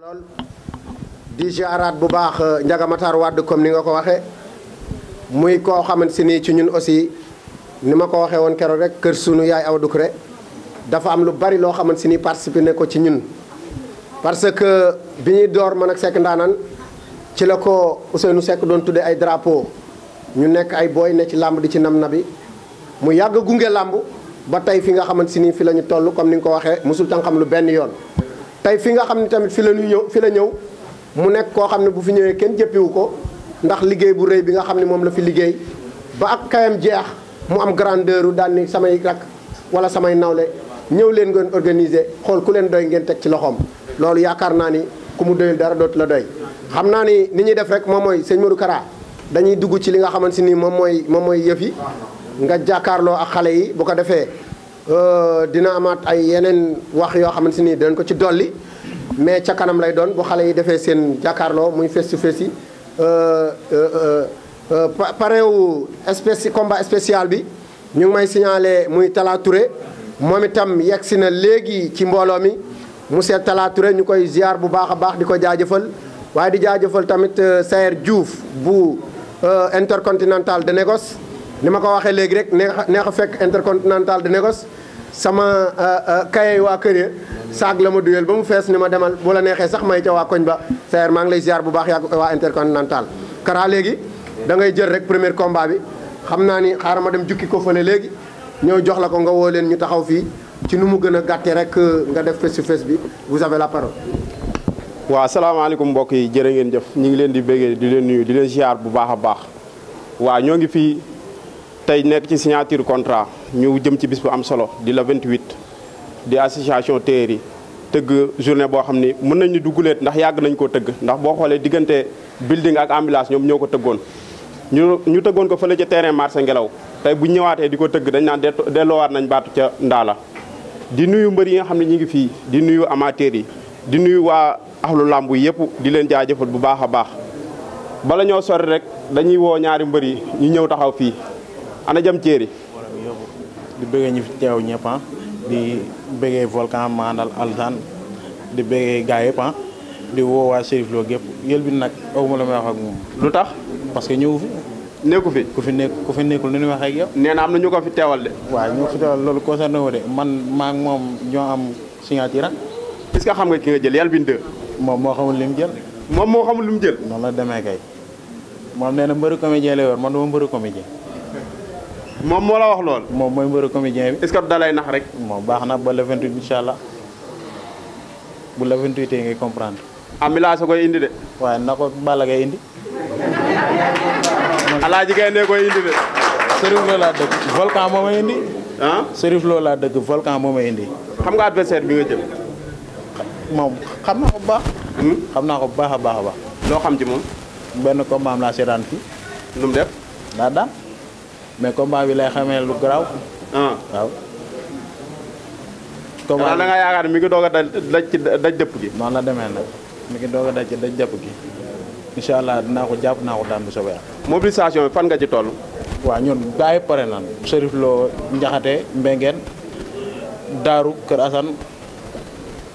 lool di ziaraat bu baax Ndiaga Matar Wade comme ni nga ko waxee muy koo xamante si nii ci ñun aussi ni ma ko waxee woon keroog rek kër sunu yaay Awa Doucouré dafa am lu bari loo xamante si nii participé ne ko ci ñun. parce que bi ñuy door man ak Seck Ndaanaan ci la ko Ousseynou Seck doon tuddee ay drapeau ñu nekk ay booy ne ci làmb di ci nam nabi mu yàgg gunge làmb ba tey fi nga xamante si nii fi la ñu toll comme ni nga ko waxee mosul tan xam lu benn yoon. tey fi nga xam ne tamit fi la ñëw mu nekk koo xam ne bu fi ñëwee kenn jëppiwu ko ndax liggéey bu rëy bi nga xam ne moom la fi liggéey ba ak kayam jeex mu am grandeur daal ni samay rak wala samay nawle ñëw leen ngeen organiser xool ku leen doy ngeen teg ci loxoom. loolu yaakaar naa ni ku mu doyul dara dootu la doy xam naa ni ñuy def rek moom mooy sëñ Modou Kara dañuy dugg ci li nga xamante ni moom mooy yëf yi nga jàkkaarloo ak xale yi bu ko defee dina amaat ay yeneen wax yoo xamante ni dañ ko ci dolli mais ca kanam lay doon bu xale yi defee seen jàkkaarloo muy face to face yi parewu combat spécial bi ñu ngi may signalé muy Talla Touré moom itam yegg si na léegi ci mbooloo mi monsieur Talla Touré ñu koy ziar bu baax a baax di ko jaajëfal waaye di jaajëfal tamit Sayer Diouf bu intercontinental de négoce ni ma ko waxee léegi rek neex a fekk intercontinental de négoce sama kaye waa kër ya saag la ma duyel ba mu fees ni ma demal bu la neexee sax may ca waa koñ ba Sayer maa ngi lay ziar bu baax yaa waa intercontinental Kara léegi da ngay jël rek premier combat bi xam naa ni xaaral ma dem jukki ko fële léegi ñëw jox la ko nga woo leen ñu taxaw fii ci nu mu gën a gàttee rek nga def face to face bi vous avez la parole. waaw asalaamaaleykum mbokk yi jërë ngeen jëf ñu ngi leen di béggee di leen nuyu di leen ziar bu baax a baax waaw ñoo ngi fii tey nekk ci signature contrat ñu jëm ci bis bu am solo di la 28 di association téer yi tëgg journée boo xam ni mën nañ ni dugguleet ndax yàgg nañ koo tëgg ndax boo xoolee diggante building ak ambulance ñoom ñoo ko tëggoon ñu tëggoon ko fële ca terrain marché ngelaw tey bu ñëwaatee di ko tëgg dañ naan delloowaat nañ baatu ca ndaala di nuyu mbër yi nga xam ne ñu ngi fii di nuyu amateurs yi di nuyu waa axlu làmb yi yëpp di leen jaajëfal bu baax a baax bala ñoo sori rek dañuy woo ñaari mbër yi ñu ñëw taxaw fii ana jam ceeri di bëggee ñu fi teew ñëpp di bëggee volcan mandal alsan di bëggee gars yëpp di woo waa Chérif Lo gépp yël bi nag awuma la may wax ak moom lu tax parce que ñëw fi nekku fi ku fi nekkul ni ñu waxee ak yow nee na am na ñu ko fi teewal de waaw ñu fi teewal loolu concerné wu de man maa ngi moom ñoo am signature est-ce que xam nga ki nga jël Yalbine 2 moom moo xamul li mu jël moom moo xamul li mu jël noonu la demee kay moom nee na mbëru comédien la yor man dama mbëru comédien moom moo la wax lool moom mooy mbëru comédien bi est-ce que dalay nax rek moom baax na ba le 28 incha allah bu le 28 ngay comprendre ambulance koy indi de waaye na ko Balla Gaye indi Alaaji Gaynde koy indi de Chérif Lo laa dëkk volcan moo may indi ah Chérif Lo laa dëkk volcan moo may indi xam nga adversaire bi nga jël moom xam naa ko bu baax xam naa ko bu baax a baax a baax loo xam ci moom benn combat am laa seetaan fii lu mu def daa daan mais combat bi lay xamee lu garaaw waaw combat da nga yaakaar mi ngi doog a daj dëpp gi noonu la demee nag mi ngi doog a daj dëpp gi incha allah dinaa ko jàpp naa ko daan bu soobee mobilisation bi fan nga ci toll waaw ñun gars yi pare nan Chérif Lo Njaxate Mbengeen Daaru Kër Assane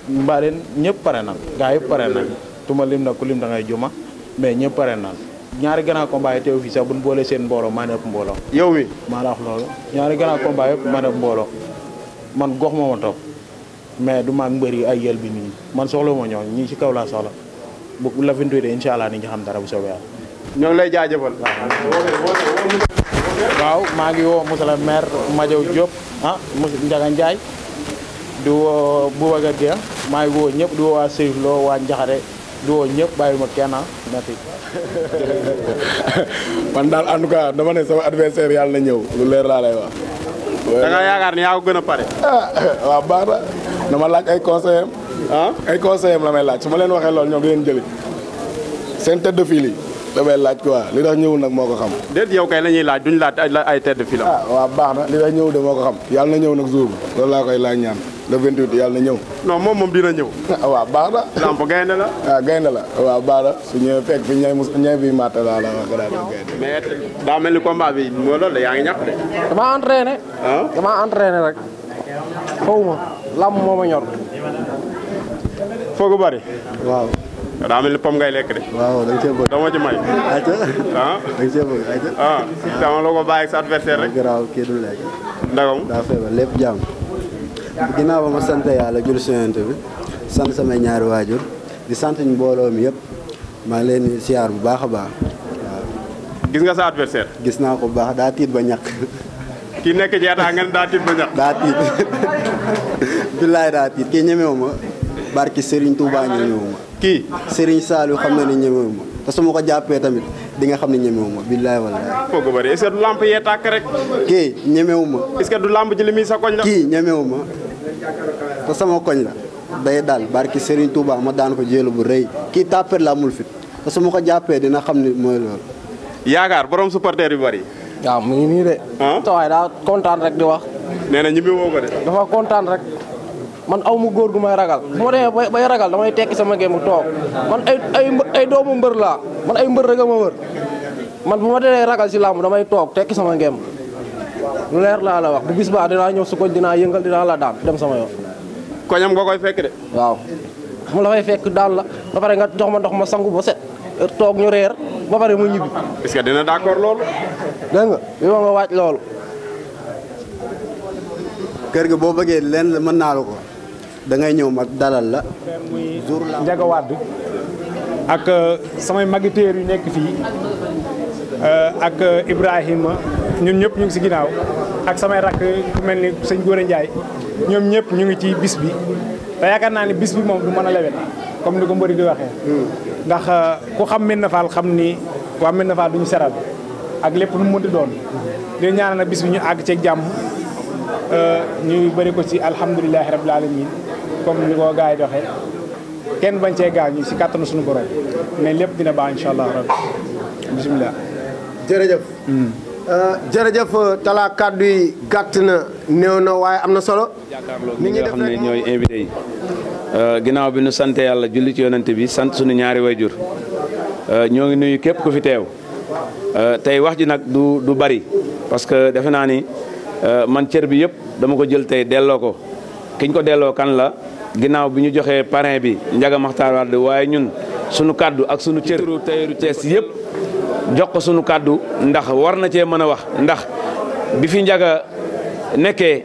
Mbaleen ñëpp pare nan gars yi pare nan tuma lim na ku lim da ngay juma mais ñëpp pare nan ñaari grand combat yi teew fii sax buñ boolee seen mbooloo maa ne ëpp mbooloo yow mi maa la wax loolu ñaari grand combat yëpp maa ne ëpp mbooloo man gox moo ma topp mais du maag mbër yi ay yël bi nii man soxla ma ñoo ñii ci kaw laa soxla bu la 28 incha allah ni nga xam dara bu soobee yàlla ñoo ngi lay jaajëfal waaw maa ngi woo monsieur le maire Madiaw Diop monsieur Ndiaga Ndiaye di woo Boubacar Gueye maa ngi woo ñëpp di woo waa Chérif Lo waa Njaxare di woo ñëpp bàyyi ma kenn merci man daal en tout cas dama ne sama adversaire yàlla na ñëw lu leer laa lay wax da nga yaakaar ni yaa ko gën a pare waaw baax na dama laaj ay conseil am ay conseil am la may laaj su ma leen waxee loolu ñoom di leen jëli seen tête de file yi damay laaj quoi li tax ñëwul nag moo ko xam déet yow kay la ñuy laaj duñu laaj ay tête de file waaw baax na li tax ñëw de moo ko xam yàlla na ñëw nag jour bi loolu laa koy laaj ñaan le 28 yàlla na ñëw non moom dina ñëw waaw baax na lamp gaynde la waaw gaynde la waaw baax na su ñëwee fekk fi ñay bi matta laa la wax daal gaynde mais daa mel ni combat bi moo loolu de yaa ngi ñàkk de dama entraîné rek xawma lamb moo ma ñor foogu bari. waaw. daa mel ni pom ngay lekk de. waaw da nga cee bëgg. dama ci may. ayca ah da nga cee bëgg ayca. ah dama la ko bàyyi ak sa adversaire rek. garaaw kii du lekk. ndagam. daa feebar lépp jàmm. ginnaaw ba ma sant yàlla jul siyante bi sant samay ñaari waajur di sant ñu mbooloo mi yëpp maa ngi leen di siyaar bu baax a baax waaw. gis nga sa adversaire. gis naa ko bu baax daa tiit ba ñàkk. kii nekk ci état ngeen daa tiit ba ñàkk. daa tiit billaay daa tiit kii ñemewu ma barki Serigne Touba ñemewu ma. kii Serigne Saliou xam na ne ñemewu ma te su ma ko jàppee tamit di nga xam ne ñemewu ma billaay wallaay. foogu bari est-ce que du lamp yee tàkk rek. kii ñemewu ma. est-ce que du lamp ji li muy sa koñ la. kii ñemewu ma te sama koñ la day daal barki Serigne Touba ma daan ko jëlu bu rëy kii tàppet la amul fit te su ma ko jàppee dina xam ne mooy loolu. yaakaar borom supporter yu bari. waaw mu ngi nii de. tawaay daa kontaan rek di wax. nee na ñibbi woo ko de. dafa kontaan rek man aw mu góor gu may ragal bu ma demee bay ragal damay tekki sama gémm toog man ay doomu mbër laa man ay mbër rek a ma wër man bu ma demee ragal si làmb damay toog tekki sama gémm lu leer laa la wax bu bis baa dinaa ñëw su ko dinaa yëngal dinaa la daan dem sama yoon. koñam nga koy fekk de. waaw mu la fay fekk daan la ba pare nga jox ma ndox ma sangu ba set toog ñu reer ba pare mu ñibbi. est-ce que dina d'accord loolu. dégg nga bi ma nga waaj loolu. kër gi boo bëggee leen mën naa la ko da ngay ñëw mag dalal la. muy Ndiaga Wade ak samay magiteer yu nekk fii ak Ibrahima ñun ñëpp ñu ngi si ginnaaw ak samay rakk ku mel ni sëñ Gora Ndiaye ñoom ñëpp ñu ngi ci bis bi te yaakaar naa ne bis bi moom du mën a lewet comme ni ko mbëri di waxee. ndax ku xam Médina Fall xam ni waa Médina Fall du ñu seral ak lépp nu mu mënti doon di ñaanal nag bis bi ñu àgg ceeg jàmm ñu bëri ko ci alhamdulilahi rabil alamin comme ni ko gars yi di waxee kenn bañ cee gaañu si kàttanu suñu borom mais lépp dina baax incha allah rabbi bisimilah. jërëjëf. jërëjëf Talla kàddu yi gàtt na néew na waaye am na solo. ni nga xam ne ñooy invité yi ginnaaw bi nu sant yàlla julli ci yonante bi sant suñu ñaari wayjur ñoo ngi nuyu képp ku fi teew tey wax ji nag du bari parce que defe naa ni man cër bi yëpp dama ko jël tey delloo ko kiñ ko delloo kan la ginnaaw bi ñu joxee parrain bi Ndiaga Makhtar Wade waaye ñun suñu kaddu ak suñu cër tayeeru Thiès yëpp jox ko suñu kaddu ndax war na cee mën a wax ndax bi fi Ndiaga nekkee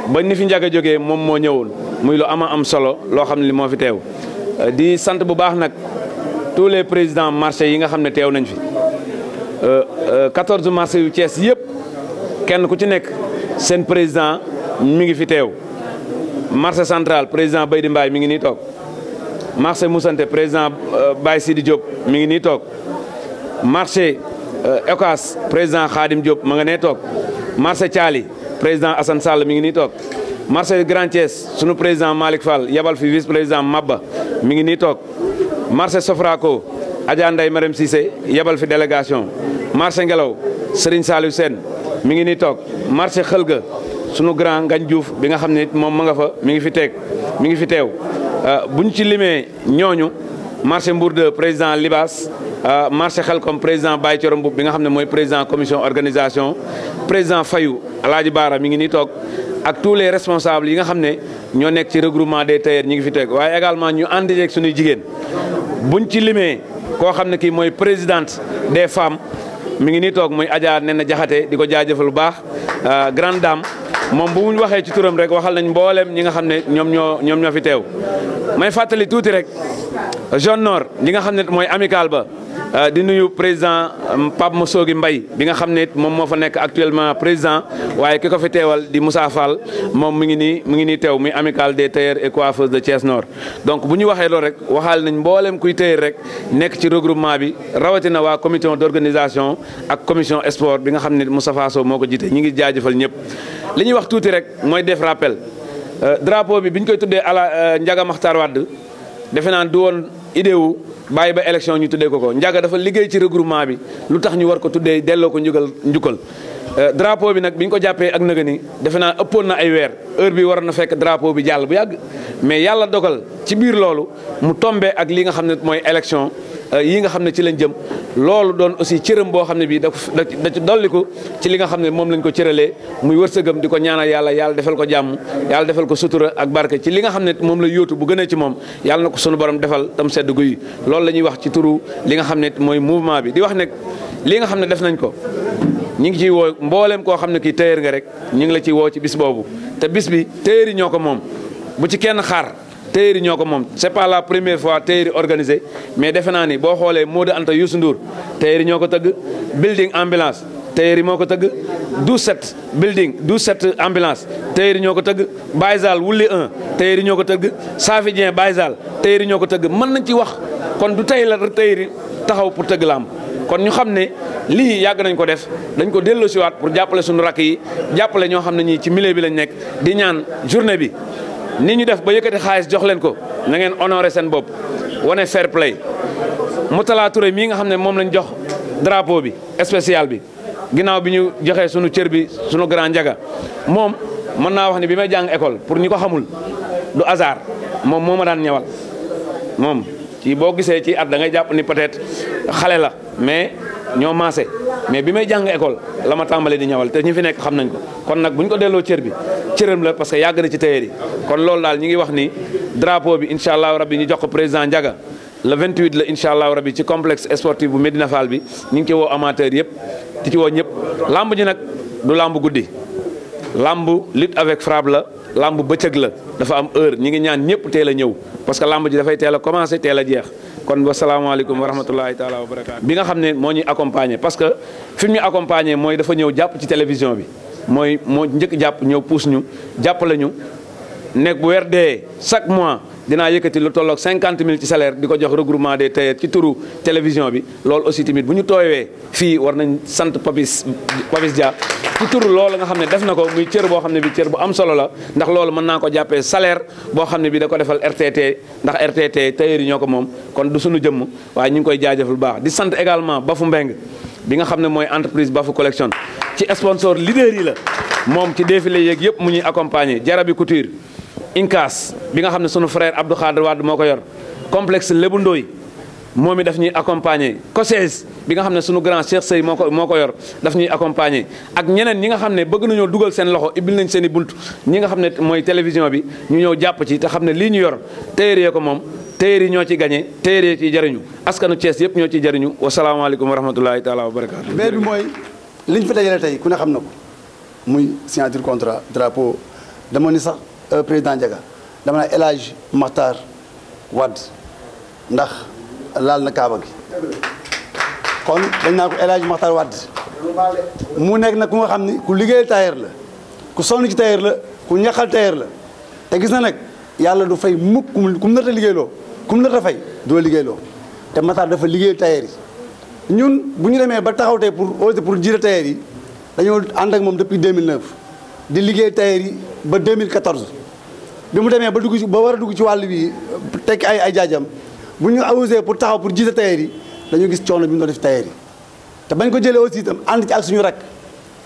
ba ni fi Ndiaga jógee moom moo ñëwoon muy lu am solo loo xam ne li moo fi teew di sant bu baax nag tous les présidents marché yi nga xam ne teew nañ fi 14 marché yu Thiès yëpp kenn ku ci nekk seen président mi ngi fi teew marché central président Baydi Mbaye mi ngi nii toog marché Moussante président Baye Sidi Diop mi ngi nii toog marché Ocas président Khadim Diop ma nga nee toog marché Thiali président Assane Sall mi ngi nii toog marché Grand Thiès sunu président Malick Fall yabal fi vice président Mabba mi ngi nii toog marché Sofraco Adja Ndeye Marème Cissé yabal fi délégation marché Ngelaw Serigne Saliou Sène mi ngi nii toog marché Xëlga sunu grand Ngagne Diouf bi nga xam ne moom ma nga fa mi ngi fi teew buñ ci limee ñooñu marché Mbour 2 président Libas marché Xelkom président Baye Thioro Mboup bi nga xam ne mooy président commission organisation président Fayou Alaaji Baara mi ngi nii toog ak tous les responsables yi nga xam ne ñoo nekk ci regroupement des tailleurs ñi ngi fi teeg waaye également ñu ànd ak suñuy jigéen buñ ci limee koo xam ne kii mooy présidente des femmes mi ngi nii toog muy Adja Nena Jaxate di ko jaajëfal bu baax grande dame moom bu ñu waxee ci turam rek waxal nañ mboolem ñi nga xam ne ñoom ñoo fi teew may fàttali tuuti rek zone nord li nga xam ne mooy amical ba di nuyu président Pape Mossogi Mbaye bi nga xam ne moom moo fa nekk actuellement président waaye ki ko fi teewal di Moussa Fall moom mi ngi nii teew muy amical des tailleurs et coiffeuses de Thiès Nord. donc bu ñu waxee loolu rek waxaal nañ mboolem kuy tailleur rek nekk ci regroupement bi rawatina waa comité d'organisation ak commission sport bi nga xam ne Moustapha Sow moo ko jiite ñi ngi jaajëfal ñëpp. li ñuy wax tuuti rek mooy def rappel drapeau bi ñu koy tuddee ala Ndiaga Makhtar Wade defe naa du woon idée wu bàyyi ba élection ñu tuddee ko Ndiaga dafa liggéey ci regroupement bi lu tax ñu war ko tuddee delloo ko njukkal drapeau bi nag bi ñu ko jàppee ak nëga ni defe naa ëppoon na ay weer heure bi waroon na fekk drapeau bi jàll bu yàgg mais yàlla dogal ci biir loolu mu tombé ak li nga xam ne mooy élection yi nga xam ne ci lañ jëm loolu doon aussi cëram boo xam ne bii da ci dolliku ci li nga xam ne moom lañ ko cëralee muy wërsëgam di ko ñaanal yàlla defal ko jàmm yàlla defal ko sutura ak barke ci li nga xam ne moom la yóotu bu gënee ci moom yàlla na ko sunu borom defal tam sedd guy loolu la ñuy wax ci turu li nga xam ne mooy mouvement bi di wax ne li nga xam ne def nañ ko ñi ngi ciy woo mbooleem koo xam ne kii tailleur nga rek ñi ngi la ciy woo ci bis boobu te bis bi tailleur yi ñoo ko moom bu ci kenn xaar tailleur yi ñoo ko moom c'est pas la première fois tailleur yi organisé mais defe naa ni boo xoolee Modou Anta Youssou Ndour tailleur yi ñoo ko tëgg building ambulance tailleur yi moo ko tëgg 12-7 building 12-7 ambulance tailleur yi ñoo ko tëgg Baysal wulli 1 tailleur yi ñoo ko tëgg Safi Dieng Baysal tailleur yi ñoo ko tëgg mën nañ ci wax kon du tey la tailleur yi taxaw pour tëgg lamb kon ñu xam ne lii yàgg nañ ko def dañ ko delloosiwaat pour jàppale suñu rakk yi jàppale ñoo xam ne ñii ci milieu bi lañ nekk di ñaan journée bi ni ñu def ba yëkkati xaalis jox leen ko na ngeen honoré seen bopp wane fair play Moutala Touré mii nga xam ne moom lañ jox drapeau bi spécial bi ginnaaw bi ñu joxee sunu cër bi sunu grand njaga moom mën naa wax ne bi may jàng école pour ñi ko xamul du hasard moom moo ma daan ñawal moom ci boo gisee ci at da ngay jàpp ni peut-être xale la mais ñoo maase mais bi may jàng école la ma tàmbalee di ñawal te ñi fi nekk xam nañ ko kon nag bu ñu ko delloo cër bi cëram la parce que yàgg na ci tailleur yi kon loolu daal ñi ngi wax ni drapeau bi incha allahu rabbi ñu jox ko président Ndiaga le 28 la incha allahu rabbi ci complexe sportif bu Medina Fall bi ñu ngi ci woo amateur yëpp di ci woo ñëpp lamb ji nag du lamb guddi lamb lutte avec frappe la lamb bëccëg la dafa am heure ñi ngi ñaan ñëpp teel a ñëw parce que lamb ji dafay teel a commencé teel a jeex kon wasalaamaaleykum wa rahmatulahi taala wa barakaatu bi nga xam ne moo ñuy accompagner parce que fi mu ñu accompagner mooy dafa ñëw jàpp ci télévision bi mooy moo njëkk jàpp ñëw puus ñu jàppale ñu nekk bu weer dee chaque mois dinaa yëkkati lu tolloog 50 000 ci salaire di ko jox regroupement des tailleurs ci turu télévision bi loolu aussi tamit bu ñu tooyee fii war nañ sant Papis Dia ci turu loolu nga xam ne def na ko muy cër boo xam ne bi cër bu am solo la ndax loolu mën naa ko jàppee salaire boo xam ne bi da ko defal RTT ndax RTT tailleurs yi ñoo ko moom kon du suñu jëmm waaye ñu ngi koy jaajëfal bu baax di sant également Bafu Mbeng bi nga xam ne mooy entreprise Bafu Collection ci sponsor leader yi la moom ci défilé yeeg yëpp mu ñuy accompagner Jarabi Couture Incas bi nga xam ne sunu frère Abdou Khader Wade moo ko yor complexe Lébu Ndoy moom i daf ñuy accompagner COSES bi nga xam ne sunu grand Cheikh Sey moo ko yor daf ñuy accompagner ak ñeneen ñi nga xam ne bëgg nañoo dugal seen loxo ibbil nañ seen i bunt ñi nga xam ne mooy télévision bi ñu ñëw jàpp ci te xam ne lii ñu yor tailleur yee ko moom tailleur yi ñoo ci gagné tailleur yi ciy jëriñu askanu Thiès yëpp ñoo ciy jëriñu wasalaamaaleykum wa rahmatulahi taala wa barakaatu. beneen bi mooy liñ fi dajale tey ku ne xam na ko muy signature contrat drapeau dama ni sax président Ndiaga dama ne El Hadj Makhtar Wade ndax laal na Kaaba gi kon dañ naa ko El Hadj Makhtar Wade mu nekk nag ku nga xam ni ku liggéeyal tailleur la ku sonn ci tailleur la ku ñaxal tailleur la te gis na nag yàlla du fay mukk ku mu nar a liggéeyloo ku mu nar a fay doo liggéeyloo te Makhtar dafa liggéeyal tailleur yi ñun bu ñu demee ba taxaw tey pour jiite tailleur yi dañoo ànd ak moom depuis 2009 di liggéey tailleur yi ba 2014 bi mu demee ba war a dugg ci wàll bi tekki ay jaajam bu ñu osé pour taxaw pour jiite tailleur yi dañu gis coono bi mu doon def tailleur yi te bañ ko jëlee aussi itam ànd ci ak suñu rak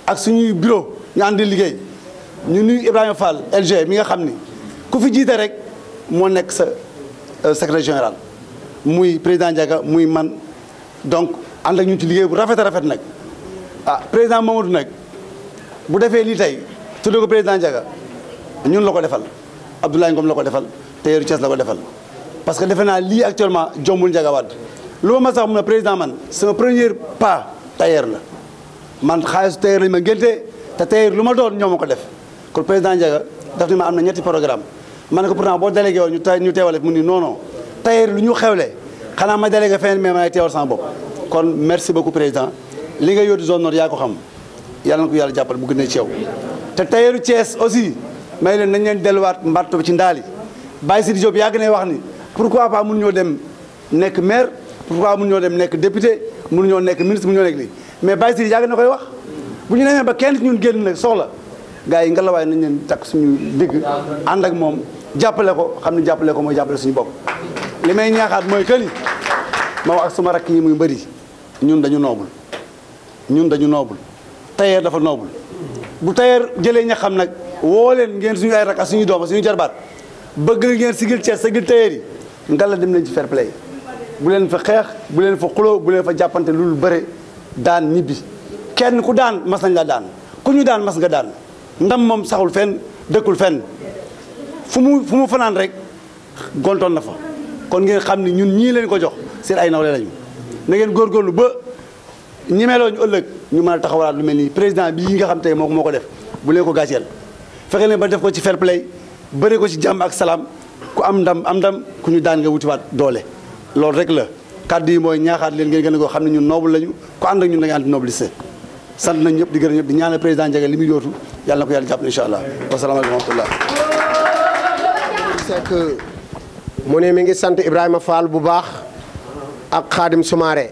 ak suñuy bureau ñu ànd di liggéey ñu nuyu Ibrahima Fall LG mi nga xam ni ku fi jiite rek moo nekk sa secrétaire général muy président Ndiaga muy man donc ànd ak ñun ci liggéey bu rafet a rafet nag ah président Mamadou nag bu defee lii tey tuddee ko président Ndiaga ñun la ko defal Abdoulaye Ngom la ko defal tailleur Thiès la ko defal parce que defe naa lii actuellement jombul Ndiaga Wade lu ma sax mun a président man sama premier pas tailleur la man xaalisu tailleur lañu ma ngénte te tailleur lu ma doon ñoo ma ko def kon président Ndiaga daf ni ma am na ñetti programme ma ne ko pourtant boo délégué woon ñu teewale mu ni non non tailleur lu ñu xewle xanaa ma délégué feneen mais may teewal sama bopp kon merci beaucoup président li nga yóotu zone nord yaa ko xam yàlla na ko yàlla jàppal bu gën a ci yow te tailleuru Thiès aussi may leen nañ leen delluwaat mbatto bi ci ndaali Baye Sidi Diop yàgg na wax ni pourquoi pas mënu ñoo dem nekk maire pourquoi mënu ñoo dem nekk député mënu ñoo nekk ministre mënu ñoo nekk lii mais Baye Sidi yàgg na koy wax bu ñu demee ba kenn ci ñun génn nag soxla gars yi ngelawaay nañ leen takk suñu digg ànd ak moom jàppale ko xam ne jàppale ko mooy jàppale suñu bopp li may ñaaxaat mooy que ni ma wax ak suma rakk yi muy mbëri ñun dañu noobul tailleur dafa noobul bu tailleur jëlee ña xam nag woo leen ngeen suñu ay rak ak suñu doom suñu jarbaat bëgg ngeen sigil Thiès sigil tailleur yi ngalla dem leen ci fair play bu leen fa xeex bu leen fa xuloo bu leen fa jàppante lu bëre daan ñibbi kenn ku daan mas nañ la daan ku ñu daan mas nga daan ndam moom saxul fenn dëkkul fenn fu mu fanaan rek gontoon na fa kon ngeen xam ni ñun ñii leen ko jox seen ay nawle lañu na ngeen góorgóorlu ba ñemeeloo ñu ëllëg ñu mën a taxawalaat lu mel nii président bii nga xam tey moo ko def bu leen ko gàcceel fexe leen ba def ko ci fair play bëre ko ci jàmm ak salaam ku am ndam ku ñu daan nga wutiwaat doole loolu rek la kàddu yi mooy ñaaxaat leen ngeen gën a ko xam ne ñun noble lañu ku ànd ak ñun da nga ànd noblesse sant nañ ñëpp di gërëm ñëpp di ñaanal président Ndiaga li muy yootu yàlla na ko yàlla jàpp incha allah wasalaamaaleykum wa rahmatullah c'est que mu ne mi ngi sant Ibrahima Fall bu baax ak Khadim Soumaré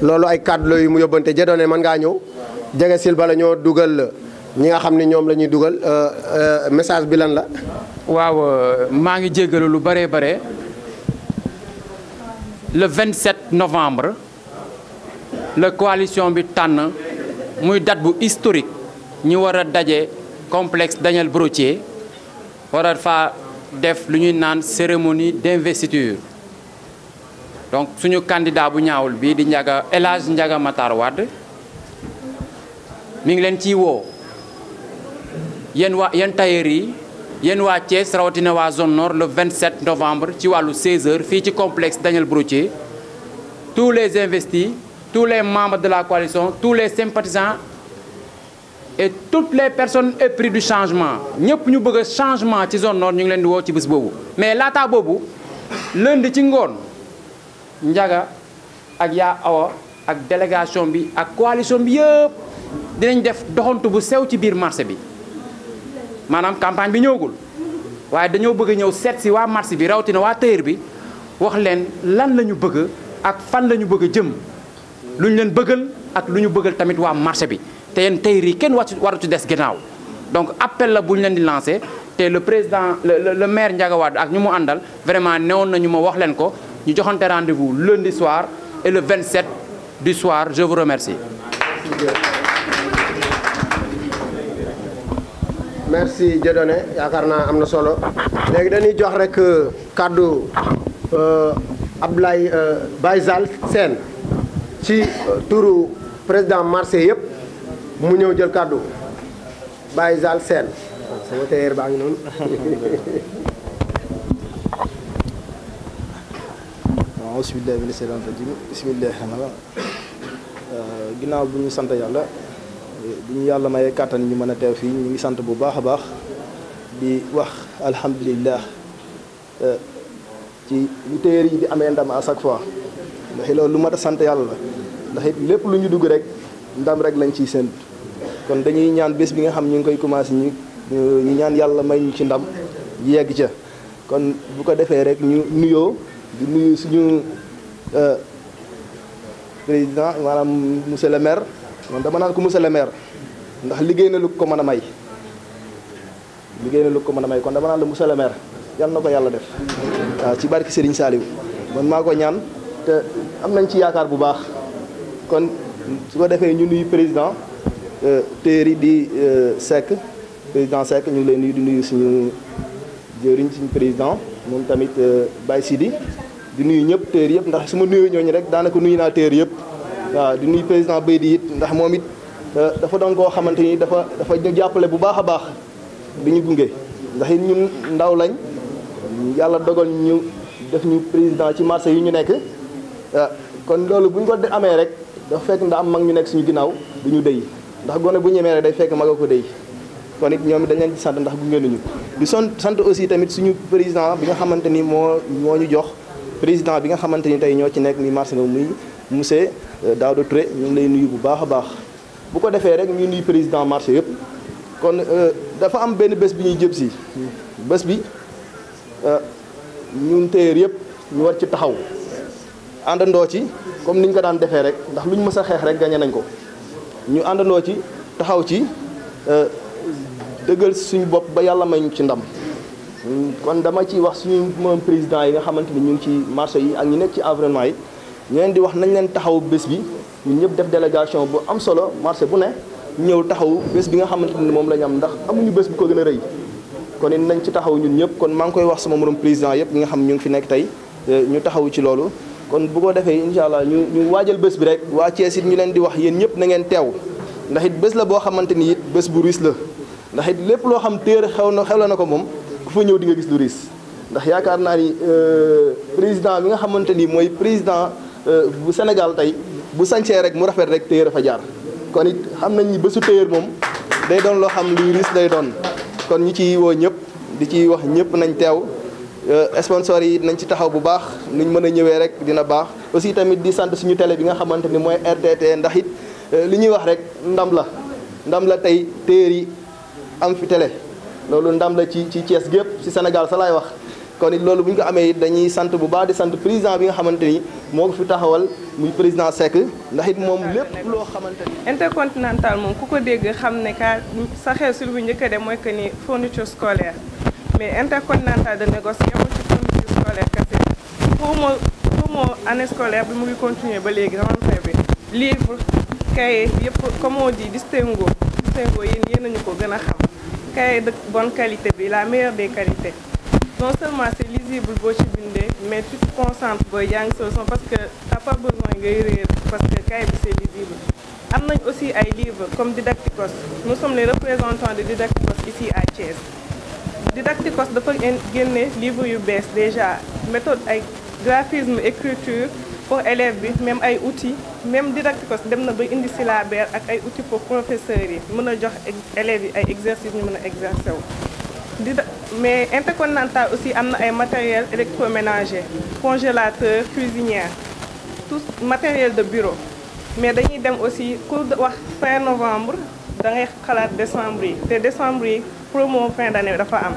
loolu ay kàddu la yu mu yóbbante Dieudonné mën ngaa ñëw jege sil bala ñoo dugal ñi nga xam ne ñoom la ñuy dugal message bi lan la. waaw maa ngi jéggalu lu bare bare le 27 novembre la coalition bi tànn muy date bu historique ñu war a daje complexe Daniel Brottier war a fa def lu ñuy naan cérémonie d'investiture donc suñu candidat bu ñaawul bi di Ndiaga El Hadj Ndiaga Matar Wade mi ngi leen ciy woo yéen tailleur yi yéen waa Thiès rawatina waa zone nord le 27 novembre ci wàllu 16h fii ci complexe Daniel Brottier tous les investis tous les membres de la coalition tous les sympathisants et toutes les personnes épris du changement ñëpp ñu bëgg a changement ci zone nord ñu ngi leen di woo ci bés boobu. mais laata boobu lundi ci ngoon Ndiaga ak yaa awa ak délégation bi ak coalition bi yëpp dinañ def doxantu bu sew ci biir marché bi. maanaam campagne bi ñëwagul waaye dañoo bëgg a ñëw seet si waa marché bi rawatina waa tailleur bi wax leen lan la ñu bëgg ak fan la ñu bëgg a jëm lu ñu leen bëggal ak lu ñu bëggal tamit waa marché bi te yéen tailleur yi kenn waratu des ginnaaw donc appel la bu ñu leen di lancé te le président le maire Ndiaga Wade ak ñu mu àndal vraiment newoon nañu ma wax leen ko ñu joxante rendez-vous lundi soir et le 27 du soir je vous remercie. merci Dieudonné yaakaar naa am na solo léegi dañuy jox rek kàddu Abdoulaye Baye Zal Sène ci turu président marché yëpp mu ñëw jël kàddu Baye Zal Sène sama tailleur baa ngi noonu. bismillahi mina shaytaan rajim bismillahi rahmaan ginnaaw bu ñu sant yàlla bu ñu yàlla mayee kàttan ñu mën a teew fii ñu ngi sant bu baax a baax di wax alhamdulillah ci lu téer yi di amee ndam à chaque fois ndax loolu lu mat a sant yàlla la ndax it lépp lu ñu dugg rek ndam rek lañ ciy séntu kon dañuy ñaan bés bi nga xam ñu ngi koy commencé ñu ñaan yàlla may ñu ci ndam yegg ca kon bu ko defee rek ñu nuyoo di nuyu suñu président maanaam monsieur le maire man dama naan ko monsieur le maire ndax liggéey na lu ko mën a may kon dama naan la monsieur le maire yal na ko yàlla def waaw ci barki Serigne Saliou man maa ko ñaan te am nañ ci yaakaar bu baax kon su ko defee ñu nuyu président téeri di Seck président Seck ñu ngi lay nuyu di nuyu suñu jëriñ suñu président moom tamit Baye Sidi di nuyu ñëpp téer yëpp ndax su ma nuyoo ñooñu rek daanaka nuyu naa téer yëpp waaw di nuyu président Baydi it ndax moom it dafa doon koo xamante ni dafa ñu jàppale bu baax a baax di ñu gunge ndax it ñun ndaw lañ yàlla dogal ñu def ñu président ci marché yi ñu nekk kon loolu bu ñu ko amee rek dafa fekk ndax am mag ñu nekk suñu ginnaaw du ñu dëy ndax gone bu ñemee rek day fekk mag a ko dëy kon it ñoom it dañ leen ci sant ndax gunge nañu di sant aussi tamit suñu président bi nga xamante ni moo ñu jox président bi nga xamante ni tey ñoo ci nekk muy marché nga muy monsieur Daouda Touré ñu ngi lay nuyu bu baax a baax bu ko defee rek ñu nuyu président marché yëpp kon dafa am benn bés bi ñuy jëm si bés bi ñun téyeer yëpp ñu war ci taxaw àndandoo ci comme ni ñu ko daan defee rek ndax lu ñu mës a xeex rek gañe nañ ko ñu àndandoo ci taxaw ci dëggal suñu bopp ba yàlla may ñu ci ndam kon dama ciy wax suñu moom président yi nga xamante ni ñu ngi ci marché yi ak ñu nekk ci environnement yi ñu leen di wax nañ leen taxaw bés bi ñun ñëpp def délégation bu am solo marché bu ne ñëw taxaw bés bi nga xamante ni moom la ñu am ndax amuñu bés bu ko gën a rëy kon it nañ ci taxaw ñun ñëpp kon maa ngi koy wax sama morom président yëpp ñi nga xam ñu ngi fi nekk tey ñu taxaw ci loolu kon bu ko defee incha allah ñu waajal bés bi rek waa Thiès it ñu leen di wax yéen ñëpp na ngeen teew ndax it bés la boo xamante ni it bés bu riis la ndax it lépp loo xam téer xew na ko moom ku fa ñëw di nga gis lu riis ndax yaakaar naa ni président bi nga xamante ni mooy président bu Sénégal tey bu sañsee rek mu rafet rek téer a fa jaar kon it xam nañ ni bésu téer moom day doon loo xam luy riis lay doon kon ñu ci woo ñëpp di ci wax ñëpp nañ teew sponsor yi nañ ci taxaw bu baax nuñ mën a ñëwee rek dina baax aussi tamit di sant suñu télé bi nga xamante ni mooy RTT ndax it li ñuy wax rek ndam la tey téer yi am fi télé loolu ndam la ci Thiès gépp ci Sénégal sa laay wax kon it loolu bu ñu ko amee it dañuy sant bu baax di sant président bi nga xamante ni moo ko fi taxawal muy président Seck ndax it moom lépp loo xamante ni. Intercontinental moom ku ko dégg xam ne ka sa xel si lu njëkk a dem mooy que ni fourniture scolaire mais Intercontinental de négoce yemul ci fourniture scolaire kese pour moo année scolaire bi mu ngi continuer ba léegi rentrée bi livre cahier yëpp comme on dit distingo yéen nañu ko gën a xam cahier de bonne qualité bi la meilleure des qualités. Non seulement c'est lisible boo ci bindee mais tu te concentres booy jàng sa leçon parce que t'as pas besoin ngay réer parce que cahier bi c'est lisible. am nañ aussi ay livres comme Didacticos nous sommes les représentants de Didacticos ici à Thiès. Didacticos dafa génne livre yu bees déjà méthode ay graphisme écriture pour élèves bi même ay outils même Didacticos dem na ba indi syllabaire ak ay outils pour professeurs yi mën a jox élèves yi ay exercices ñu mën a exercer wu. Mais Intercontinental aussi am na ay matériel électroménager congélateur cuisinière tout matériel de bureau mais dañuy dem aussi ku wax fin novembre da ngay xalaat décembre yi te décembre yi promo fin d'année dafa am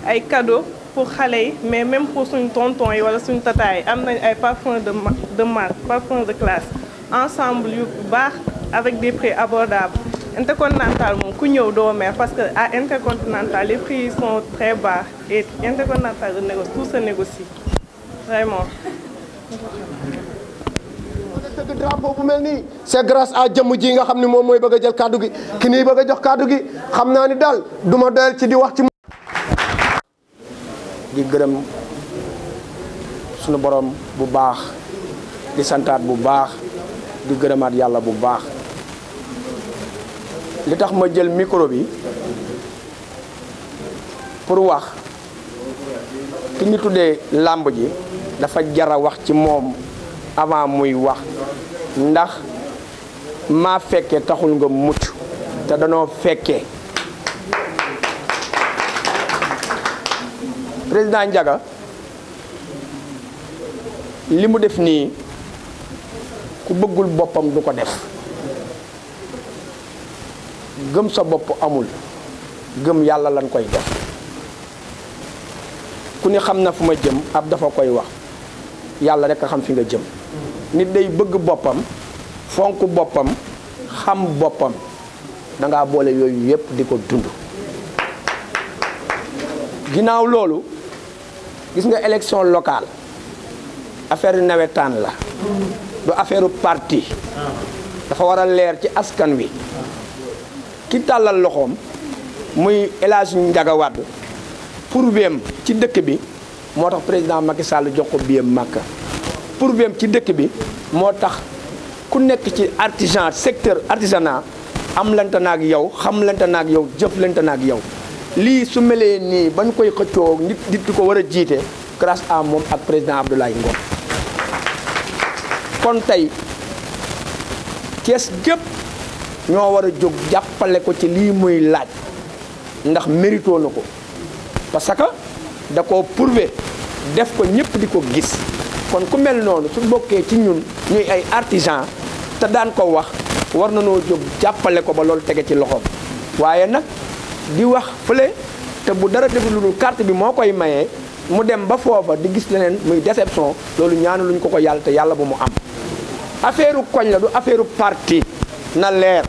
ay cadeaux pour xale yi mais même pour suñ tonton yi wala suñ tata yi am nañ ay parfums de marque parfums de classe ensemble yu baax avec des prix abordables. Intercontinental moom ku ñëw doo mer parce que à Intercontinental les prix sont très bas et Intercontinental de négoce tout se négocie vraiment. tëgg drapeau bu mel nii c'est grâce à jëmm ji nga xam ne moom mooy bëgg a jël kaddu gi ki nii bëgg a jox kaddu gi xam naa ni daal du ma doyal ci di wax ci. di gërëm sunu borom bu baax di santaat bu baax di gërëmaat yàlla bu baax. li tax ma jël micro bi pour wax ki ñu tuddee làmb ji dafa jara wax ci moom avant muy wax ndax maa fekkee taxul nga mucc te danoo fekkee président Ndiaga li mu def nii ku bëggul boppam du ko def gëm sa bopp amul gëm yàlla lan koy def ku ni xam na fu ma jëm ab dafa koy wax yàlla rek a xam fi nga jëm nit day bëgg boppam fonk boppam xam boppam dangaa boole yooyu yépp di ko dund ginnaaw loolu gis nga élection locale affaire nawetaan la du affaire parti dafa war a leer ci askan wi ki tàllal loxoom muy El Hadj Ndiaga Wade pourviem ci dëkk bi moo tax président Macky Sall jox ko billet Makka pourviem ci dëkk bi moo tax ku nekk ci artisan secteur artisanat am lante naag yow xam lante naag yow jëf lante naag yow lii su melee nii bañ koy xëccoo nit ko war a jiite grâce à moom ak président Abdoulaye Ngom kon tey Thiès gépp ñoo war a jóg jàppale ko ci lii muy laaj ndax mérito na ko parce que da ko prouvé def ko ñëpp di ko gis kon ku mel noonu su bokkee ci ñun ñuy ay artisan te daan ko wax war na noo jóg jàppale ko ba loolu tege ci loxoom waaye nag di wax fële te bu dara deful lu dul carte bi moo koy mayee mu dem ba foofa di gis leneen muy déception loolu ñaanu luñ ko yàlla te yàlla bu mu am affaire koñ la du affaire parti na leer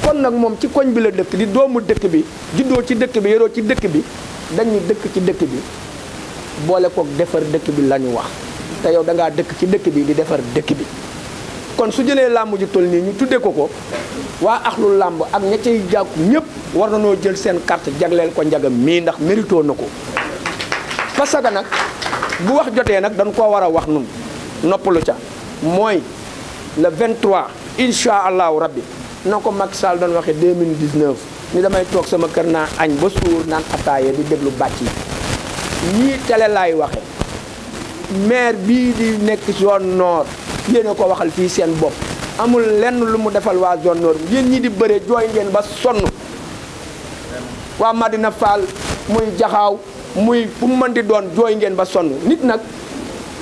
kon nag moom ci koñ bi la dëkk di doomu dëkk bi juddoo ci dëkk bi yoroo ci dëkk bi dañuy dëkk ci dëkk bi boole kook defar dëkk bi la ñu wax te yow da ngaa dëkk ci dëkk bi di defar dëkk bi kon su jëlee làmb ju toll nii ñu tuddee ko waa axlu làmb ak ña cay jàpp ñëpp war na noo jël seen carte jagleel ko Ndiaga mii ndax mérito na ko parce que nag bu wax jotee nag dañ koo war a wax nun noppalu ca mooy le 23 incha allahu rabbi na ko Macky Sall doon waxee 2019 ni damay toog sama kër naa añ ba suur naan ataaya di déglu bàcc yi ñii télé laay waxe maire bii di nekk zone nord yéen a ko waxal fii seen bopp amul lenn lu mu defal waa zone nord yéen ñi di bëre jooy ngeen ba sonn waa Madina Fall muy jaxaaw muy fu mu mën di doon jooy ngeen ba sonn nit nag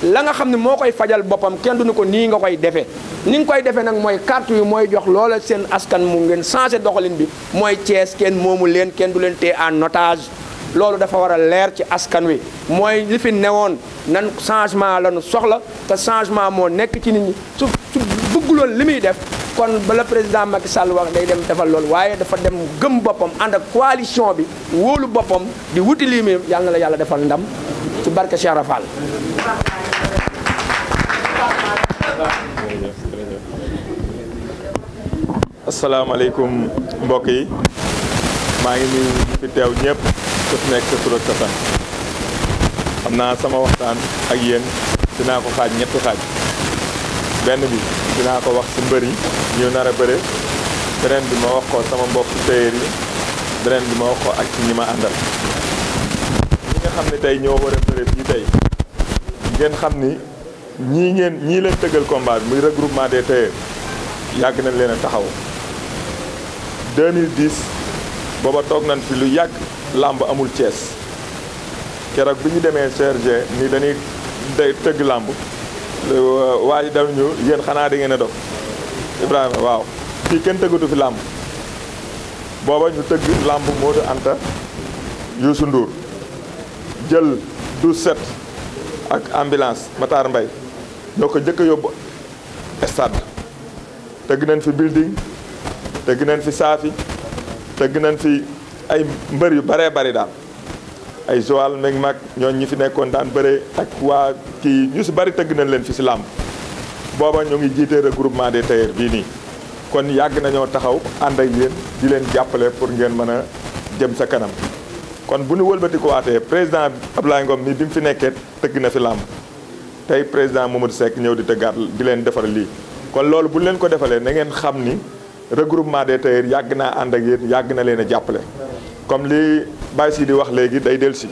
la nga xam ne moo koy fajal boppam kenn du ni ko nii nga koy defee ni nga koy defee nag mooy carte yi mooy jox loola seen askan mu ngeen changé doxalin bi mooy Thiès kenn moomu leen kenn du leen téye en otage loolu dafa war a leer ci askan wi mooy li fi newoon nan changement la nu soxla te changement moo nekk ci nit ñi su bëgguloon li muy def kon ba la président Macky Sall wax day dem defal loolu waaye dafa dem gëm boppam ànd ak coalition bi wóolu boppam di wuti lii mi yàlla na la yàlla defal ndam ci barke Cheikh Rafal. asalaamaaleykum mbokk yi maa ngi nuyu ñu fi teew ñëpp ku ci nekk sa tur ak sa sant xam naa sama waxtaan ak yéen dinaa ko xaaj ñetti xaaj benn bi dinaa ko wax ci mbër yi ñu nar a bëre beneen bi ma wax ko sama mbokk téyeer yi beneen bi ma wax ko ak ci ñi ma àndal ñi nga xam ne tey ñoo war a bëre fii tey ngeen xam ni ñii leen tëggal combat bi muy regroupement des tailleurs yàgg nañ leen a taxaw 2010 booba toog nañ fi lu yàgg làmb amul Thiès keroog bi ñu demee CRG ni dañuy tëgg làmb waa ji dam ñu yéen xanaa da ngeen a dof Ibrahima waaw fii kenn tëggatu fi làmb booba ñu tëgg làmb Modou Anta Youssou Ndour jël du set ak ambulance Matar Mbaye ñoo ko njëkk a yóbbu stade tëgg nañ fi building tëgg nañ fi saafi tëgg nañ fi ay mbër yu baree bari daal ay Joal meg mag ñooñ ñi fi nekkoon daan bëree ak waa kii ñu si bari tëgg nañ leen fi si làmb booba ñu ngi jiite regroupement des tailleurs bii nii kon yàgg nañoo taxaw ànd ak yéen di leen jàppale pour ngeen mën a jëm sa kanam kon bu ñu wëlbati ko waatee président Abdoulaye Ngom mi bi mu fi nekkee tëgg na fi làmb tey président Mamadou Seck ñëw di tëggaat di leen defar lii kon loolu bu leen ko defalee na ngeen xam ni regroupement des tailleurs yàgg naa ànd ak yéen yàgg na leen a jàppale comme li Baye si di wax léegi day dellusi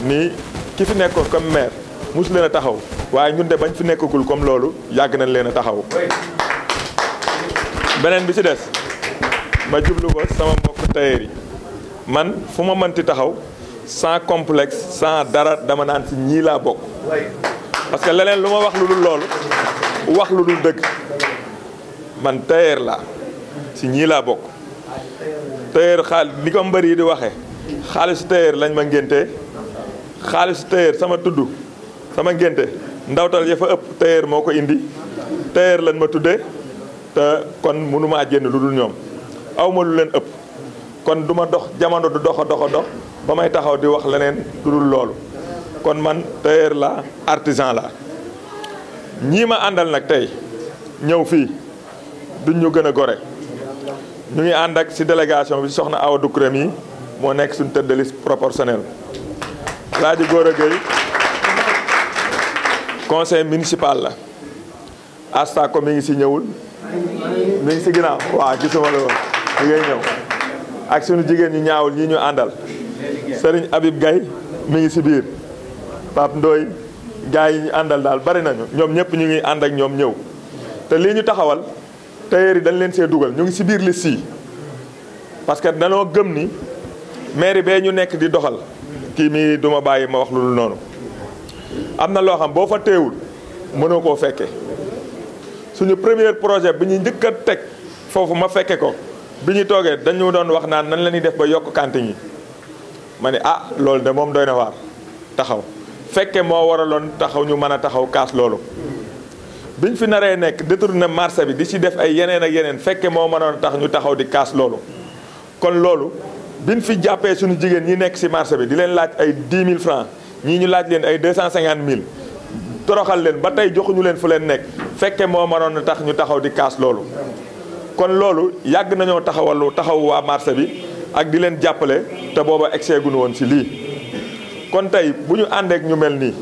nii ki fi nekkoon comme maire mosu leen a taxaw waaye ñun de bañ fi nekkagul comme loolu yàgg nañ leen a taxaw beneen bi ci des ma jublu ko sama mbokk tailleur yi man fu ma mënti taxaw sans complexe sans dara dama naan ci ñii laa bokk parce que leneen lu ma wax lu dul loolu wax lu dul dëgg man tailleur laa ci ñii laa bokk tailleur ni ko mbër yi di waxee xaalisu tailleur lañ ma ngénte xaalisu tailleur sama tudd sama ngénte ndawtal ya fa ëpp tailleur moo ko indi tailleur lañ ma tuddee te kon mënumaa génn lu dul ñoom awma lu leen ëpp kon du ma dox jamono du dox a dox ba may taxaw di wax leneen lu dul loolu kon man tailleur la artisan la ñii ma àndal nag tey ñëw fii duñ ñu gën a gore ñu ngi ànd ak ci délégation bi soxna Awa Doucouré yi moo nekk suñu tête de liste proportionnelle Laaji Gora Gueye conseil municipal la asta ko mi ngi ci ñëwul mi ngi ci ginnaaw waaw gisuma la woon mi ngay ñëw ak suñu jigéen ñu ñaawul ñi ñu àndal Serigne Habib Gaye mi ngi ci biir Pape Ndoye gars yi ñu àndal daal bari nañu ñoom ñëpp ñu ngi ànd ak ñoom ñëw te lii ñu taxawal tailleur yi dañ leen see dugal ñu ngi ci biir liste yi parce que danoo gëm ni mairie bee ñu nekk di doxal kii mi duma bàyyi ma wax lu dul noonu am na loo xam boo fa teewul mënoo koo fekke suñu premier projet bi ñu njëkk a teg foofu ma fekke ko bi ñu toogee dañu doon wax naan nan la ñuy def ba yokk cantine yi ma ne ah loolu de moom doy na waar taxaw fekke moo waraloon taxaw ñu mën a taxaw kaas loolu biñ fi naree nekk détourné marché bi di ci def ay yeneen ak yeneen fekke moo mënoon tax ñu taxaw di kaas loolu kon loolu biñ fi jàppee suñu jigéen ñi nekk ci marché bi di leen laaj ay 10 000 francs ñii ñu laaj leen ay 250 000 toroxal leen ba tey joxuñu leen fu leen nekk fekke moo mënoon tax ñu taxaw di kaas loolu kon loolu yàgg nañoo taxaw waa marché bi ak di leen jàppale te booba egseeguñu woon ci lii kon tey bu ñu àndeek ñu mel nii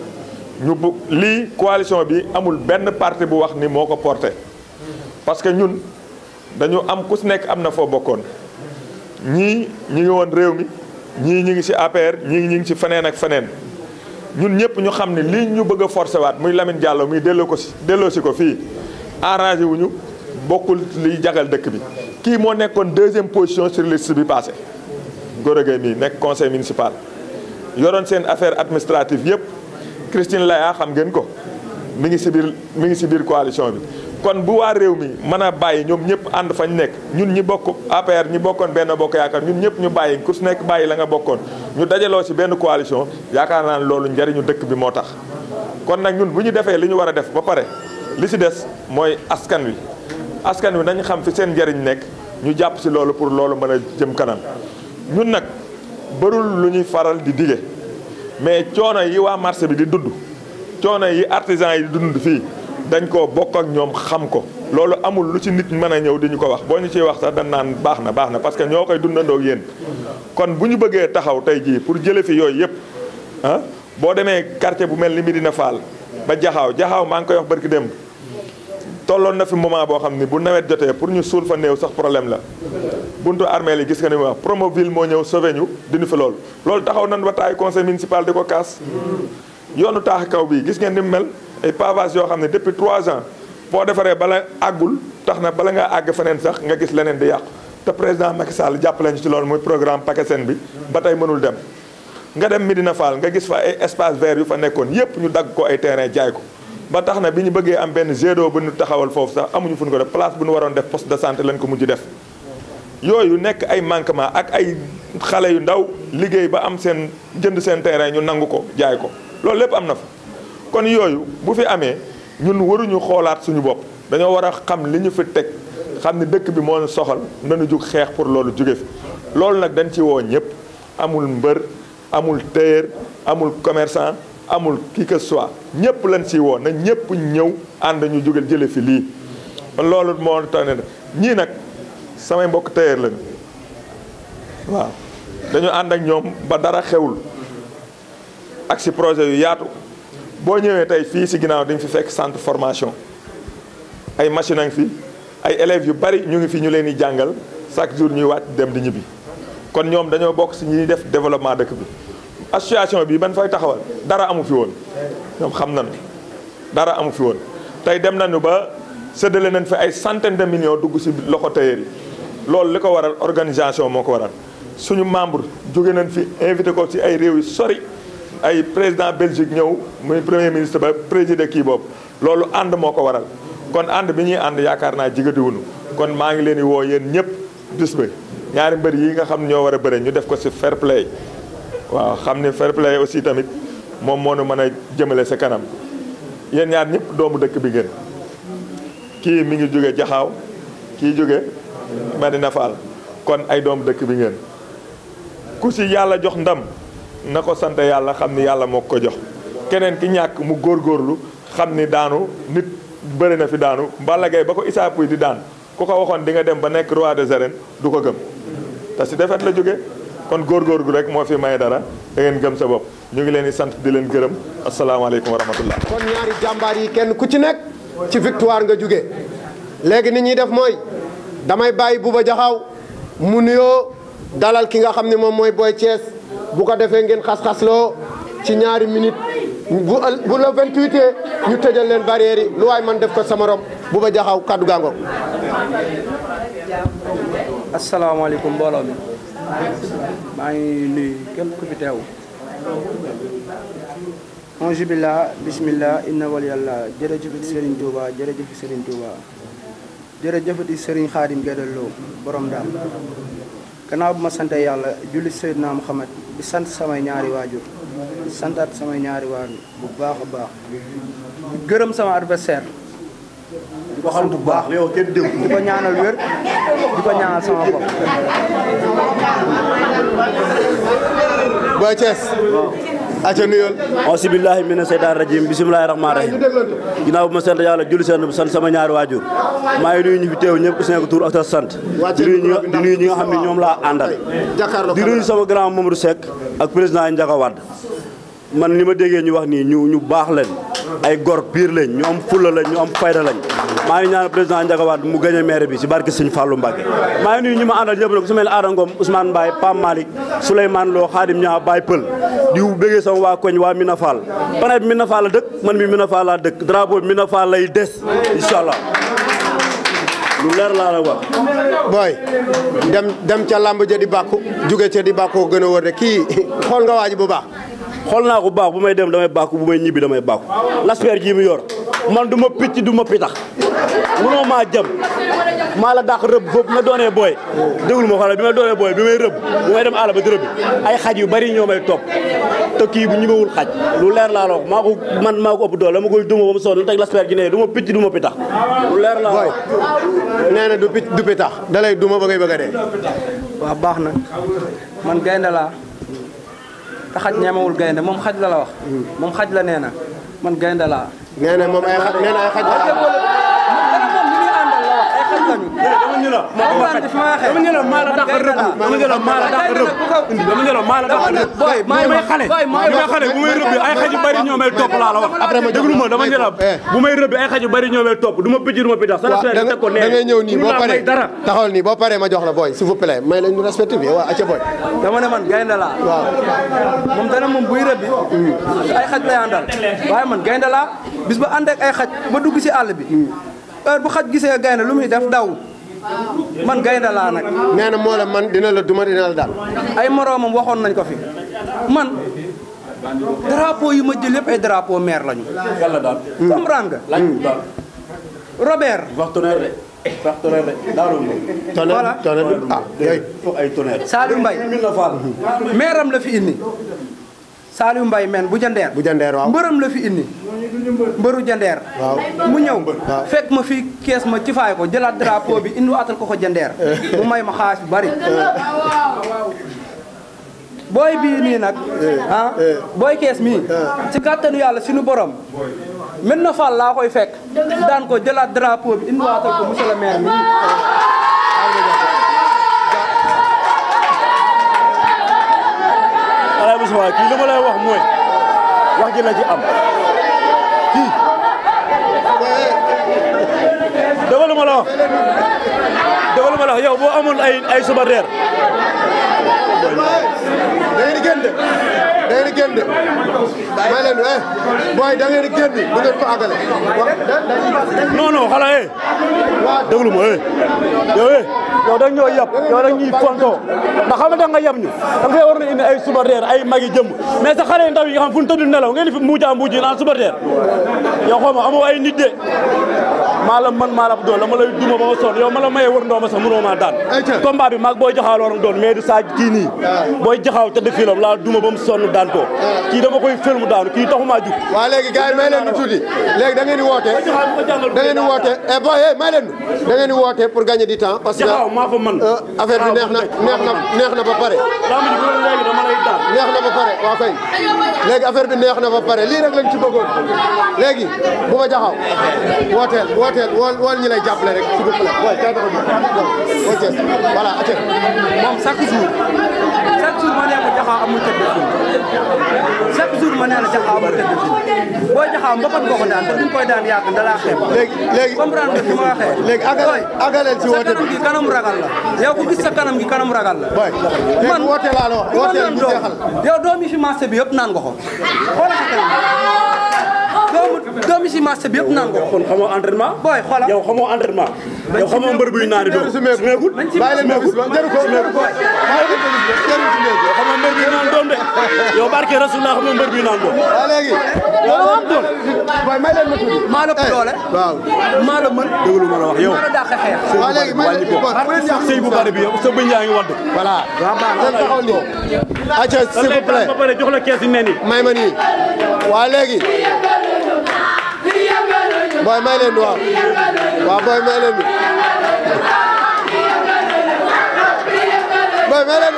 lii coalition bi amul benn parti bu wax ni moo ko porté parce que ñun dañu am ku si nekk am na foo bokkoon ñii ñi ngi woon réew mi ñii ñi ngi ci APR ñii ñi ngi ci feneen ak feneen ñun ñëpp ñu xam ne lii ñu bëgg a forcé waat muy Lamine Diallo muy delloo si ko fii arrangé wuñu bokkul liy jagal dëkk bi kii moo nekkoon 2e position sur liste bi passé Gora Gueye mii nekk conseil municipal yoroon seen affaire administrative yëpp Christine Laya xam ngeen ko mi ngi ci biir coalition bi kon bu waa réew mi mën a bàyyi ñoom ñëpp ànd fañ nekk ñun ñi bokk APR ñi bokkoon benn bokk yaakaar ñun ñëpp ñu bàyyi ku si nekk bàyyi la nga bokkoon ñu dajaloo ci benn coalition yaakaar naa ne loolu njariñu dëkk bi moo tax kon nag ñun bu ñu defee li ñu war a def ba pare li ci des mooy askan wi nañ xam fi seen njariñ nekk ñu jàpp ci loolu pour loolu mën a jëm kanam ñun nag bërul lu ñuy faral di dige mais coono yi waa marché bi di dund coono yi artisan yi di dund fii dañ koo bokk ak ñoom xam ko loolu amul lu ci nit mën a ñëw di ñu ko wax boo ñu ciy wax sax dañ naan baax na parce que ñoo koy dundandoo ak yéen kon bu ñu bëggee taxaw tey jii pour jële fi yooyu yëpp boo demee quartier bu mel ni Médina Fall ba jaxaaw maa ngi koy wax barki démb tolloon na fi moment boo xam ni bu nawet jotee pour ñu suul fa néew sax problème la buntu armée li gis nga ni mu wax Promoville moo ñëw sauvé ñu dindi fi loolu taxaw nañ ba taay conseil municipal di ko kaas yoonu taax kaw bii gis ngeen ni mu mel ay pavage yoo xam ne depuis 3 ans boo defaree bala àggul tax na bala ngaa àgg feneen sax nga gis leneen di yàqu te président Macky Sall jàppale ñu ci loolu muy programme PACASEN bi ba tey mënul dem nga dem Médina Fall nga gis fa ay espace vert yu fa nekkoon yépp ñu dagg ko ay terrain jaay ko ba tax na bi ñu bëggee am benn jet d'eau bu ñu taxawal foofu sax amuñu fu ñu ko def place bu ñu waroon def poste de santé lañ ko mujj def yooyu nekk ay manquement ak ay xale yu ndaw liggéey ba am seen jënd seen terrain ñu nangu ko jaay ko loolu lépp am na fa kon yooyu bu fi amee ñun waruñu xoolaat suñu bopp dañoo war a xam li ñu fi teg xam ni dëkk bi moo soxal nañu jug xeex pour loolu jóge fi loolu nag dañ ci woo ñëpp amul mbër amul tailleur amul commerçant amul qui que soit ñëpp lañ ci woo na ñëpp ñëw ànd ñu jógal jële fi lii kon loolu moo tax ne ñii nag samay mbokk tailleur lañu waaw dañu ànd ak ñoom ba dara xewul ak ci projet yu yaatu boo ñëwee tey fii ci ginnaaw dañ fi fekk centre formation ay machine a ngi fi ay élèves yu bari ñu ngi fi ñu leen di jàngal chaque jour ñuy wàcc dem di ñibbi kon ñoom dañoo bokk ci ñuy def développement dëkk bi association bi ban fay taxawal dara amu fi woon ñoom xam nañu dara amu fi woon tey dem nañu ba séddale nañ fi ay centaine de millions dugg ci loxo tailleur yi loolu li ko waral organisation moo ko waral suñu membre jóge nañ fi invité ko ci ay réew yu sori ay président Belgique ñëw muy premier ministre ba président kii boobu loolu ànd moo ko waral kon ànd bi ñuy ànd yaakaar naa jigadiwunu kon maa ngi leen di woo yéen ñëpp bis ba ñaari mbër yi nga xam ñoo war a bëre ñu def ko ci fair play waaw xam ni fair play aussi tamit moom moo nu mën a jëmale sa kanam yéen ñaar ñëpp doomu dëkk bi ngeen kii mi ngi jóge Jaxaaw kii jóge Medina Fall kon ay doomu dëkk bi ngeen ku ci yàlla jox ndam na ko sant yàlla xam ni yàlla moo ko jox keneen ki ñàkk mu góorgóorlu xam ni daanu nit bëri na fi daanu Balla Gaye ba ko Issa Pouye di daan ku ko waxoon di nga dem ba nekk roi des arènes du ko gëm te ci defet la jóge kon góorgóor gu rek moo fi may dara da ngeen gëm sa bopp ñu ngi leen di sant di leen gërëm asalaamaaleykum wa rahmatullah kon ñaari jàmbaar yi kenn ku ci nekk ci victoire nga jóge léegi ni ñuy def mooy damay bàyyi Bouba Diakhao mu nuyoo dalal ki nga xam ne moom mooy Boy Thiès bu ko defee ngeen xas-xasloo ci ñaari minute bu la 28 ñu tëjal leen barrière yi lu waay man def ko sama morom Bouba Diakhao kaddu gaango asalaamaaleykum mbooloo mi maa ngi nuyu képp ku fi teew onge billah bismillah inna wal yàlla jërëjëfati Serigne Touba jërëjëfati Serigne Touba jërëjëfati Serigne Khadim Guédalo borom daal gannaaw bu ma sante yàlla julli Seydina Muhammad di sant samay ñaari waajur di santaat samay ñaari waajur bu baax a baax di gërëm sama adversaire di ko sant bu baax di ko ñaanal wér di ko ñaanal sama bopp Boy Thiès aca nuyool auzu billahi mina seytaani rajim bismillahi rahmaani rahim ginnaaw bu ma sant yàlla julli seen sant sama ñaari waajur maa ngi nuyu ñu fi teew ñëpp ku si nekk tur ak sa sant di nuyu ñi nga xam ne ñoom laa àndal di nuyu sama grand Mamadou Seck ak président Ndiaga Wade man ni ma déggee ñu wax nii ñu baax lañ ay gor pire lañ ñu am fulla lañ ñu am fayda lañ maa ngi ñaan président Ndiaga Wade mu gagné maire bi si barke Sëñ Fallou Mbacké maa ngi nuyu ñi ma àndal ñëpp nag su mel ne Aada Ngom Ousmane Mbaye Pam Malick Souleymane Lo Khadim Nia Baye Pël di bëggee sama waa koñ waa Mina Fall panay bi Mina Fall la dëkk man mi Mina Fall laa dëkk drapeau bi Mina Fall lay des incha allah lu leer laa la wax. booy dem ca lamb ja di bàkku jóge ca di bàkku gën a wër de kii xool nga waaj bu baax. xool naa ko bu baax bu may dem damay bàkku bu may ñibbi damay bàkku lasper ji mu yor man du ma picc du ma pitax munoo maa jëm maa la dàq rëbb foofu ma doonee booy déglu ma xoolal bi ma doonee booy bi may rëbb bu may dem àll ba di rëbb ay xaj yu bari ñoo may topp te kii bu ñimewul xaj lu leer laa la wax maa ko ëpp doole dama koy duma ba mu sonn teg lasper ji ne du ma picc du ma pitax lu leer laa la wax nee na du picc du pitax da lay duma ba ngay bëgg a dee. waaw baax na man gaynde laa te xaj ñemewul gaynde moom xaj la wax moom xaj la nee na man gaynde laa nee na moom ay xaj nee na ay xaj la dama ñu la maa la dàq rëbb dama ñu la maa la dàq rëbb dama ñu la maa la dàq rëbb boy may xale bu may rëbb ay xaj yu bari ñoo may topp laa la wax après ma déglu ma dama ñu la bu may rëbb ay xaj yu bari ñoo may topp du ma picc du ma pitax sa frère teg ko nee da ngay ñëw nii boo paree taxawal nii boo paree ma jox la boy s'il vous plaît may lañu respecté bi waaw acca boy dama ne man gaynde laa waaw moom dana moom buy rëbbi ay xaj lay àndal waaye man gaynde laa bis ba ànd ak ay xaj ba dugg si àll bi heure bu xaj gisee gaynde lu muy def daw man gaynde laa nag nee na moo la man dina la duma dina la daal ay moroomam waxoon nañ ko fi man drapeau yi ma jël yëpp ay drapeau maire lañu yàlla daal comprendre nga Robert Saliou Mbaye meeram la fi indi Saliou Mbaye men bu jandeer waaw mbërëm la fi indi mbëru jandeer mu ñëw fekk ma fii kees ma ci faay ko jëlaat drapeau bi indi atal ko jandeer mu may ma xaalis bu bari booy bii nii nag booy kees mii ci kàttanu yàlla suñu borom mën na Fall laa koy fekk daan ko jëlaat drapeau bi indi atal ko monsieur le maire mii Moussa kii li ma lay wax mooy wax ji la ci am kii dama la ma la wax yow boo amoon ay suba deer da ngeen di génn may leen booy da ngeen di génn bu ngeen ko àggale non xala déglu ma yow da ñoo yab yow da ñuy fontoo ndax xam nga nga yab ñu da nga fay war na indi ay suba deer ay magi jëm mais sa xale ndaw yi nga xam fu ñu tëdd nelaw ngeen di fi mbuuj naan suba deer yow xaw ma amoo ay nit de maa la man maa la doon la ma lay duma ba ma sonn yow ma la mayee wër ndooma sax mënoo maa daan combat bi maag booy jaxaaw la waroon doon mais du saa kii nii booy jaxaaw tëdd filam laa duma ba mu sonn daan ko kii dama koy fël mu daanu kii taxumaa jug waaw léegi gars yi may leen nu tuuti léegi da ngeen di woote may leen da ngeen di woote pour gagner du temps parce que maa fa man affaire bi neex na ba pare léegi dama lay daan neex na ba pare waaw kay léegi affaire bi neex na ba pare lii rek lañ ci bëggoon léegi bu ma jaxaw wooteel wool ñi lay jàppale rek s'il vous plaît waaw kay taxaw voilà acca moom chaque jour ma nee ko jaxaw amul tëdd chaque jour ma nee la jaxaw amul tëdd booy jaxaw mbapat boo ko daan te duñ koy daan yàgg da laa xeeb léegi comprendre nga fi ma waxee léegi agaleel ci woote bi sa kanam ragal la yow ku gis sa kanam gi kanam ragal la man woote laa la wax woote bu jeexal yow doomi si marché bi yëpp naan nga ko xoolal sa kanam doomi si marché bi yëpp naan nga ko kon xamoo entraînement booy xoolal yow xamoo entraînement yow xamoo mbër buy naani doom sumeekul bàyyi leen ma bis ba jaru ko yow xamoo mbër buy naan doom de yow barke Rasulullah xamoo mbër buy naan doom waaw léegi yow am doom boy may leen ma tuuti maa la doole waaw maa la mën déglu ma la wax yow maa la dàq xeex waaw léegi may leen sëy bu bari bi yow sa bëñ yaa ngi wadd voilà leen taxaw nii acca s'il vous plaît ba pare jox la kees yi nen yi may ma nii waaw léegi boy may leen waaw boy may leen boy may leen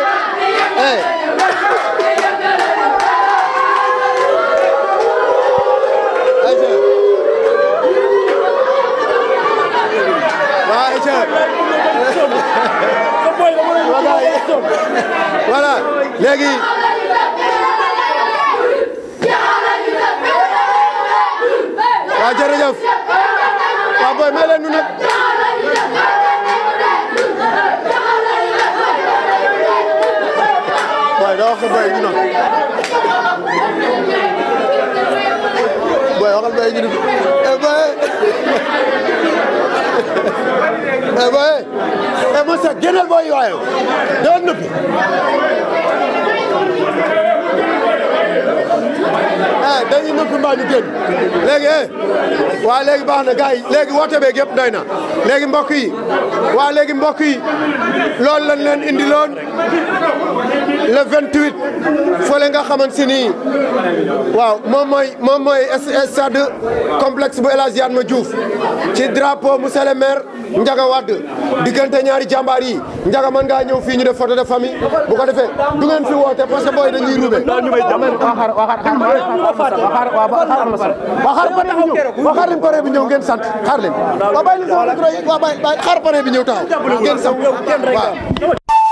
voilà léegi jërëjëf waaw booy may leen nu nag booy da wax ko booy ñu nag booy waxal booy ñu nag booy Moussa génneel booy waaye doon nëppi dañuy nëpp mbaa ñu génn léegi waa léegi baax na gars yi léegi woote beeg yëpp doy na léegi mbokk yi waa léegi mbokk yi loolu lañ leen indiloon le 28 fële nga xamante ni waaw moom mooy stade complexe bu El Hadji Yatma Diouf ci drapeau monsieur le maire Ndiaga Wade diggante ñaari jàmbaar yi Ndiaga mën ngaa ñëw fii ñu def photo de famille bu ko defee du ngeen fi woote parce que booy dañuy ruube. xaar leen pare bi ñëw ngeen sant xaar leen waaw bàyyi leen sama micro yi waaw bàyyi xaar pare bi ñëw taxaw ngeen sant waaw